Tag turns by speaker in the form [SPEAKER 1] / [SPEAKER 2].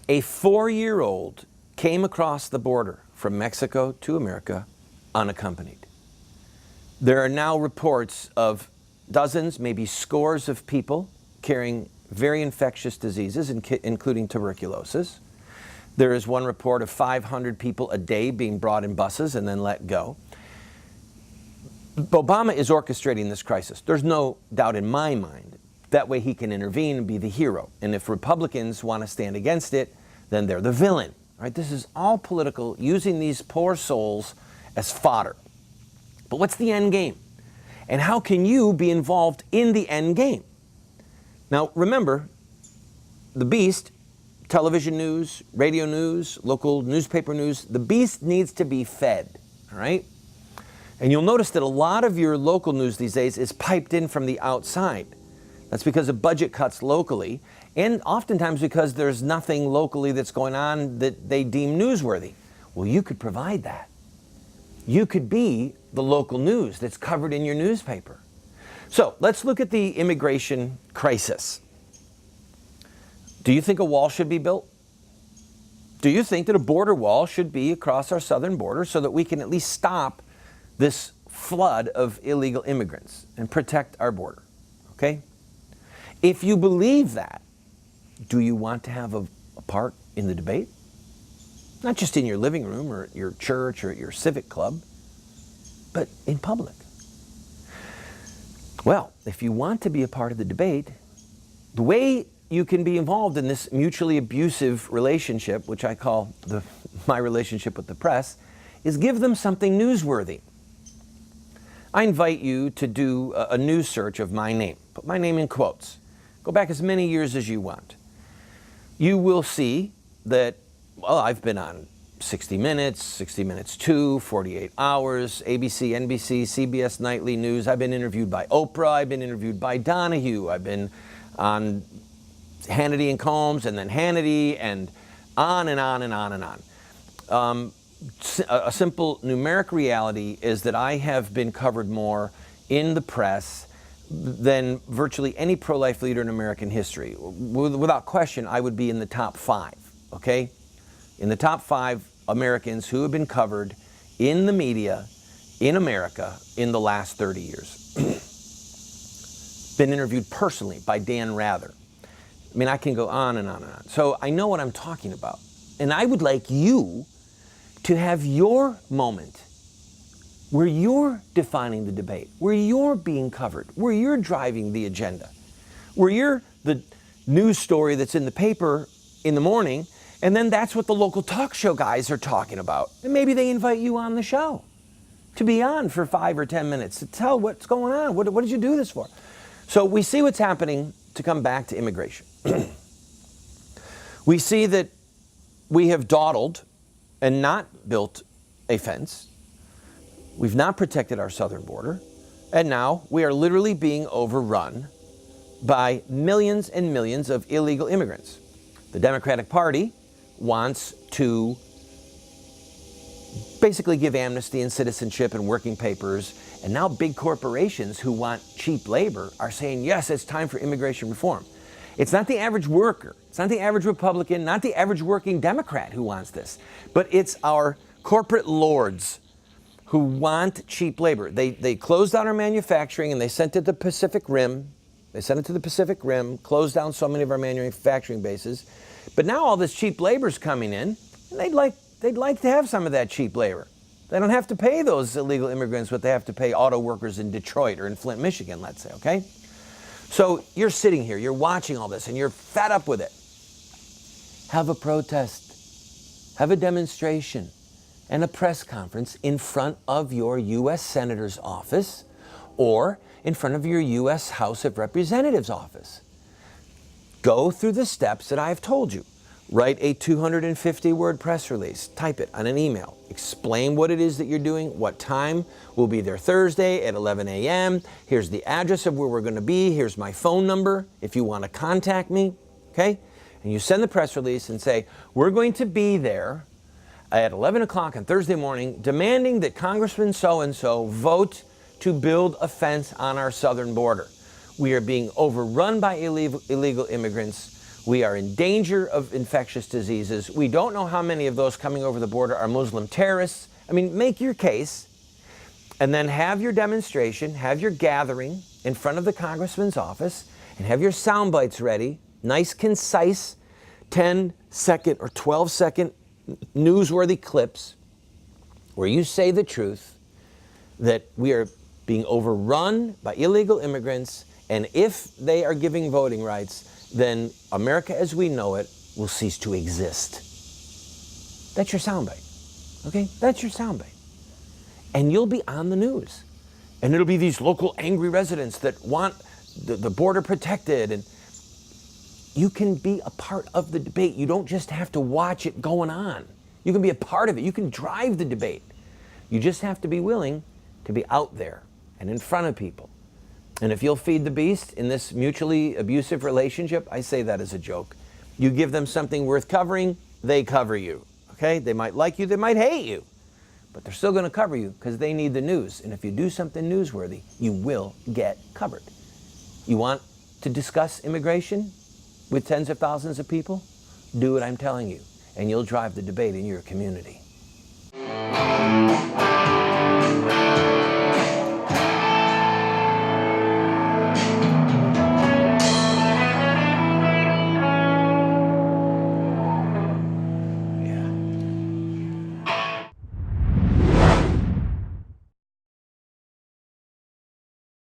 [SPEAKER 1] A 4-year-old came across the border from Mexico to America unaccompanied. There are now reports of dozens, maybe scores of people carrying very infectious diseases, including tuberculosis. There is one report of 500 people a day being brought in buses and then let go. Obama is orchestrating this crisis. There's no doubt in my mind. That way he can intervene and be the hero. And if Republicans want to stand against it, then they're the villain. Right? This is all political, using these poor souls as fodder. But what's the end game? And how can you be involved in the end game? Now, remember, the beast, television news, radio news, local newspaper news, the beast needs to be fed, all right? And you'll notice that a lot of your local news these days is piped in from the outside. That's because of budget cuts locally, and oftentimes because there's nothing locally that's going on that they deem newsworthy. Well, you could provide that. You could be the local news that's covered in your newspaper. So let's look at the immigration crisis. Do you think a wall should be built? Do you think that a border wall should be across our southern border so that we can at least stop this flood of illegal immigrants and protect our border? Okay? If you believe that, do you want to have a part in the debate? Not just in your living room or at your church or at your civic club, but in public. Well, if you want to be a part of the debate, the way you can be involved in this mutually abusive relationship, which I call my relationship with the press, is give them something newsworthy. I invite you to do a news search of my name. Put my name in quotes. Go back as many years as you want. You will see that, well, I've been on 60 Minutes, 60 Minutes 2, 48 Hours, ABC, NBC, CBS Nightly News. I've been interviewed by Oprah. I've been interviewed by Donahue. I've been on Hannity and Combs, and then Hannity, and on and on and on and on. A simple numeric reality is that I have been covered more in the press than virtually any pro-life leader in American history. Without question, I would be in the top 5, okay? In the top 5 Americans who have been covered in the media in America in the last 30 years. Been interviewed personally by Dan Rather. I mean, I can go on and on and on. So I know what I'm talking about. And I would like you to have your moment where you're defining the debate, where you're being covered, where you're driving the agenda, where you're the news story that's in the paper in the morning, and then that's what the local talk show guys are talking about. And maybe they invite you on the show to be on for 5 or 10 minutes to tell what's going on. What did you do this for? So we see what's happening to come back to immigration. We see that we have dawdled and not built a fence. We've not protected our southern border. And now we are literally being overrun by millions and millions of illegal immigrants. The Democratic Party wants to basically give amnesty and citizenship and working papers. And now big corporations who want cheap labor are saying, yes, it's time for immigration reform. It's not the average worker. It's not the average Republican, not the average working Democrat who wants this. But it's our corporate lords who want cheap labor. They closed down our manufacturing and they sent it to the Pacific Rim. They sent it to the Pacific Rim, closed down so many of our manufacturing bases. But now all this cheap labor's coming in, and they'd like to have some of that cheap labor. They don't have to pay those illegal immigrants what they have to pay auto workers in Detroit or in Flint, Michigan, let's say, okay? So you're sitting here, you're watching all this, and you're fed up with it. Have a protest, have a demonstration, and a press conference in front of your U.S. Senator's office or in front of your U.S. House of Representatives office. Go through the steps that I've told you. Write a 250-word press release. Type it on an email. Explain what it is that you're doing, what time. We'll be there Thursday at 11 a.m. Here's the address of where we're going to be. Here's my phone number if you want to contact me, okay? And you send the press release and say, we're going to be there at 11 o'clock on Thursday morning demanding that Congressman so-and-so vote to build a fence on our southern border. We are being overrun by illegal immigrants. We are in danger of infectious diseases. We don't know how many of those coming over the border are Muslim terrorists. I mean, make your case, and then have your demonstration, have your gathering in front of the congressman's office, and have your sound bites ready, nice, concise, 10-second or 12-second newsworthy clips where you say the truth that we are being overrun by illegal immigrants, and if they are giving voting rights, then America as we know it will cease to exist. That's your soundbite, okay? That's your soundbite. And you'll be on the news. And it'll be these local angry residents that want the border protected, and you can be a part of the debate. You don't just have to watch it going on. You can be a part of it. You can drive the debate. You just have to be willing to be out there and in front of people. And if you'll feed the beast in this mutually abusive relationship, I say that as a joke, you give them something worth covering, they cover you, okay? They might like you, they might hate you, but they're still gonna cover you because they need the news. And if you do something newsworthy, you will get covered. You want to discuss immigration with tens of thousands of people? Do what I'm telling you, and you'll drive the debate in your community.